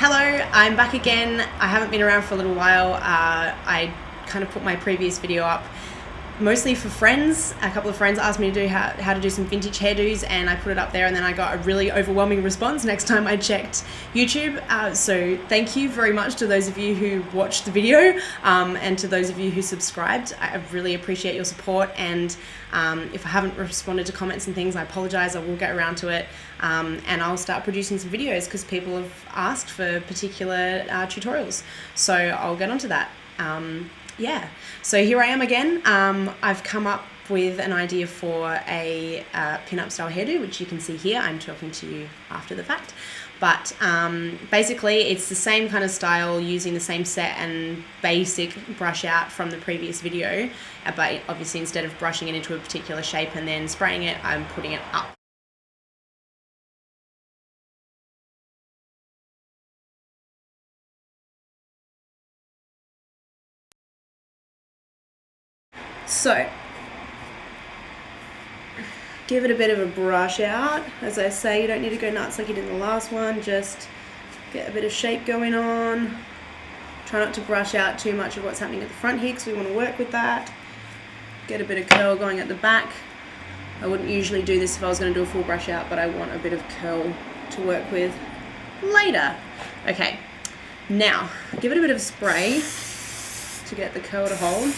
Hello, I'm back again. I haven't been around for a little while. I kind of put my previous video up mostly for friends. A couple of friends asked me to do how to do some vintage hairdos, and I put it up there, and then I got a really overwhelming response next time I checked YouTube. So thank you very much to those of you who watched the video, and to those of you who subscribed. I really appreciate your support, and if I haven't responded to comments and things, I apologize. I will get around to it, and I'll start producing some videos because people have asked for particular tutorials, so I'll get onto that. Yeah, so here I am again. I've come up with an idea for a pin-up style hairdo, which you can see here. I'm talking to you after the fact, but basically it's the same kind of style, using the same set and basic brush out from the previous video, but obviously instead of brushing it into a particular shape and then spraying it, I'm putting it up. So, give it a bit of a brush out. As I say, you don't need to go nuts like you did in the last one, just get a bit of shape going on. Try not to brush out too much of what's happening at the front here because we want to work with that. Get a bit of curl going at the back. I wouldn't usually do this if I was going to do a full brush out, but I want a bit of curl to work with later. Okay, now give it a bit of a spray to get the curl to hold.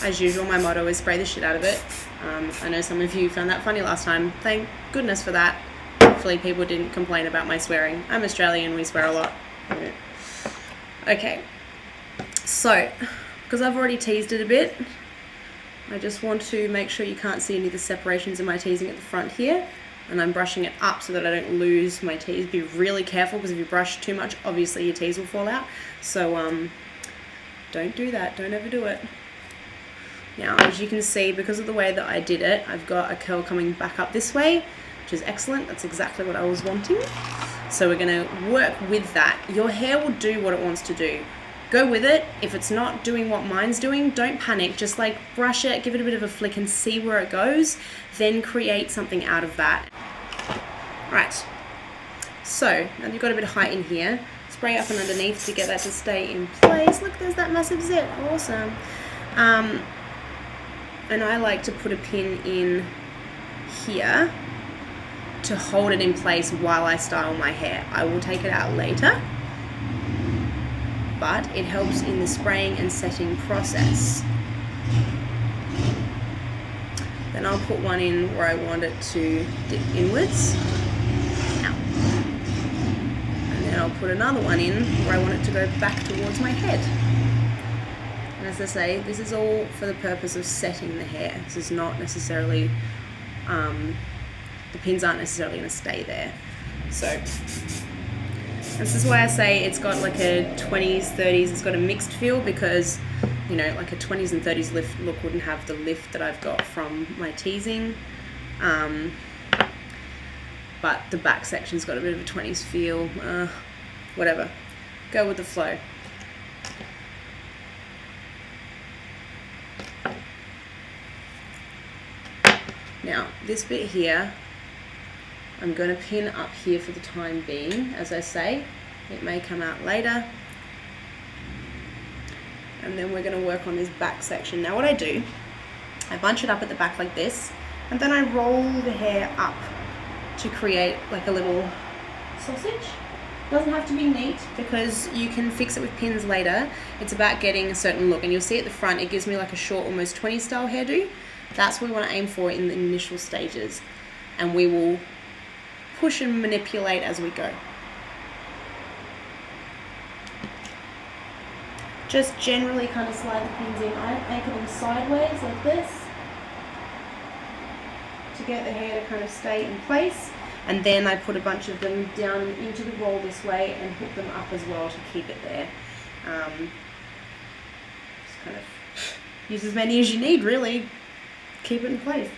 As usual, my motto is spray the shit out of it. I know some of you found that funny last time. Thank goodness for that. Hopefully people didn't complain about my swearing. I'm Australian, we swear a lot. Okay, so, because I've already teased it a bit, I just want to make sure you can't see any of the separations in my teasing at the front here. And I'm brushing it up so that I don't lose my tease. Be really careful, because if you brush too much, obviously your tease will fall out. So don't do that, don't overdo it. Now, as you can see, because of the way that I did it, I've got a curl coming back up this way, which is excellent. That's exactly what I was wanting. So we're going to work with that. Your hair will do what it wants to do. Go with it. If it's not doing what mine's doing, don't panic. Just like brush it, give it a bit of a flick and see where it goes. Then create something out of that. Right. So, now you've got a bit of height in here. Spray up and underneath to get that to stay in place. Look, there's that massive zip. Awesome. And I like to put a pin in here to hold it in place while I style my hair. I will take it out later, but it helps in the spraying and setting process. Then I'll put one in where I want it to dip inwards. Ow. And then I'll put another one in where I want it to go back towards my head. And as I say, this is all for the purpose of setting the hair. This is not necessarily, the pins aren't necessarily going to stay there. So, this is why I say it's got like a 20s, 30s, it's got a mixed feel, because, you know, like a 20s and 30s lift look wouldn't have the lift that I've got from my teasing. But the back section's got a bit of a 20s feel. Whatever. Go with the flow. Now, this bit here, I'm going to pin up here for the time being. As I say, it may come out later. And then we're going to work on this back section. Now what I do, I bunch it up at the back like this, and then I roll the hair up to create like a little sausage. Doesn't have to be neat, because you can fix it with pins later. It's about getting a certain look, and you'll see at the front, it gives me like a short, almost 20s style hairdo. That's what we want to aim for in the initial stages, and we will push and manipulate as we go. Just generally kind of slide the pins in. I anchor them sideways like this to get the hair to kind of stay in place, and then I put a bunch of them down into the roll this way and hook them up as well to keep it there. Just kind of use as many as you need, really. Keep it in place.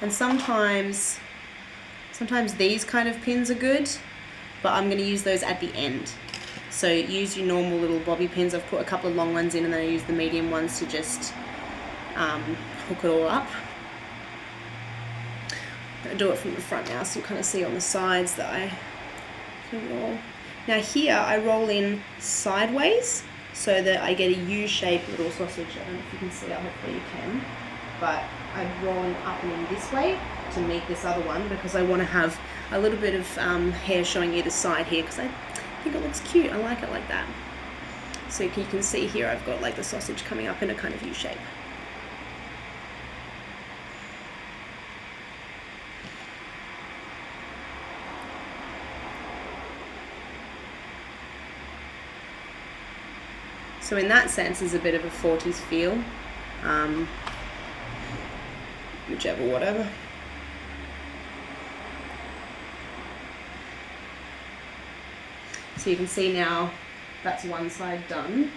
And sometimes these kind of pins are good, but I'm going to use those at the end. So use your normal little bobby pins. I've put a couple of long ones in, and then I use the medium ones to just hook it all up. I'm going to do it from the front now so you kind of see on the sides that I do it all. Now here I roll in sideways so that I get a U-shaped little sausage. I don't know if you can see it, hopefully you can. But I'm rolling up and in this way to meet this other one because I want to have a little bit of hair showing either side here because I think it looks cute. I like it like that. So you can see here I've got like the sausage coming up in a kind of U shape. So in that sense, there's a bit of a 40s feel, whichever, whatever. So you can see now that's one side done.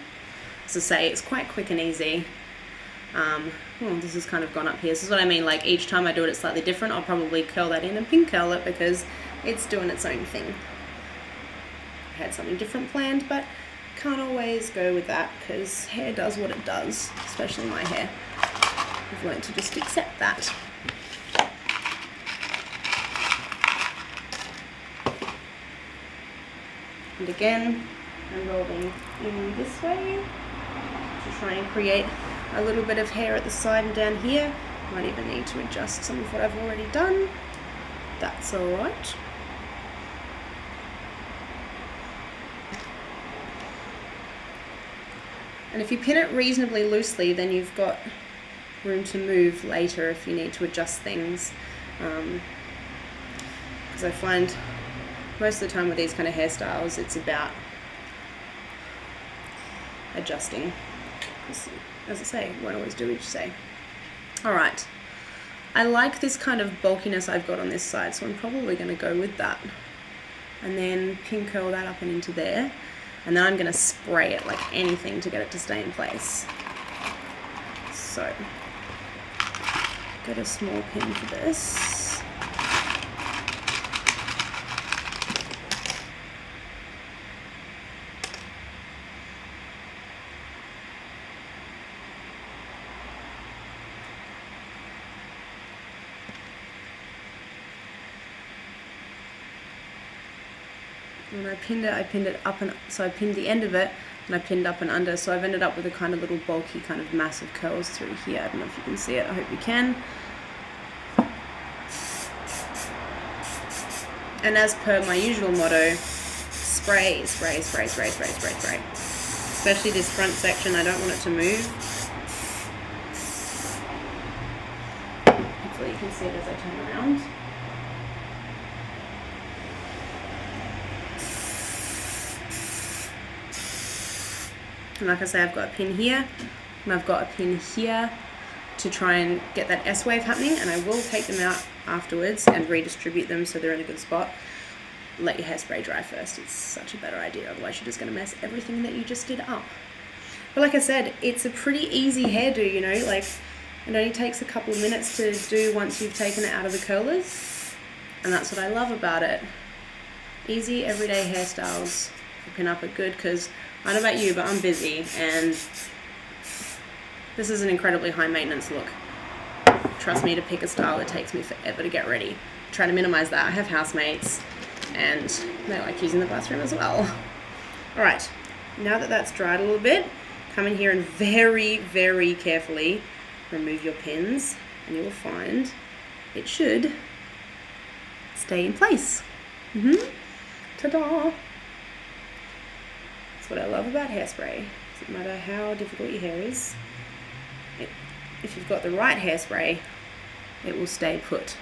As I say, it's quite quick and easy. This has kind of gone up here. This is what I mean, like each time I do it, it's slightly different. I'll probably curl that in and pin curl it because it's doing its own thing. I had something different planned, but can't always go with that because hair does what it does, especially my hair. I've learned to just accept that. And again, I'm rolling in this way to try and create a little bit of hair at the side and down here. Might even need to adjust some of what I've already done. That's alright. And if you pin it reasonably loosely, then you've got room to move later if you need to adjust things. Because I find most of the time with these kind of hairstyles, it's about adjusting. As I say, won't always do what you say. Alright, I like this kind of bulkiness I've got on this side, so I'm probably going to go with that. And then pin curl that up and into there. And then I'm going to spray it like anything to get it to stay in place. So, get a small pin for this. When I pinned it up and so I pinned the end of it and I pinned up and under, so I've ended up with a kind of little bulky kind of massive curls through here. I don't know if you can see it, I hope you can. And as per my usual motto, spray, spray, spray, spray, spray, spray, spray. Especially this front section, I don't want it to move. Hopefully you can see it as I turn around. And like I say, I've got a pin here, and I've got a pin here to try and get that S wave happening, and I will take them out afterwards and redistribute them so they're in a good spot. Let your hairspray dry first. It's such a better idea, otherwise you're just going to mess everything that you just did up. But like I said, it's a pretty easy hairdo, you know, like it only takes a couple of minutes to do once you've taken it out of the curlers, and that's what I love about it. Easy everyday hairstyles for pin-up are good, because I don't know about you, but I'm busy, and this is an incredibly high maintenance look. Trust me, to pick a style, it takes me forever to get ready. Try to minimize that. I have housemates, and they like using the bathroom as well. Alright, now that that's dried a little bit, come in here and very, very carefully remove your pins, and you will find it should stay in place. Ta-da! That's what I love about hairspray. Doesn't matter how difficult your hair is. If you've got the right hairspray, it will stay put.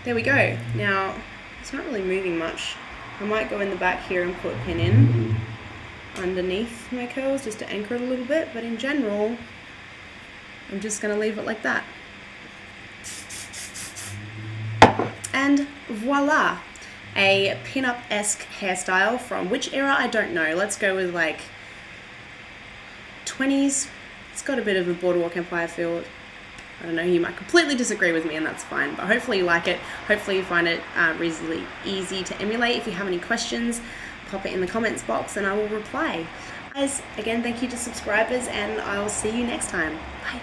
There we go. Now, it's not really moving much. I might go in the back here and put a pin in underneath my curls just to anchor it a little bit, but in general, I'm just going to leave it like that. And voila! A pin-up-esque hairstyle from which era? I don't know. Let's go with like 20s. It's got a bit of a Boardwalk Empire feel. I don't know, you might completely disagree with me, and that's fine, but hopefully you like it. Hopefully you find it reasonably easy to emulate. If you have any questions, pop it in the comments box and I will reply. Guys, again, thank you to subscribers, and I'll see you next time. Bye.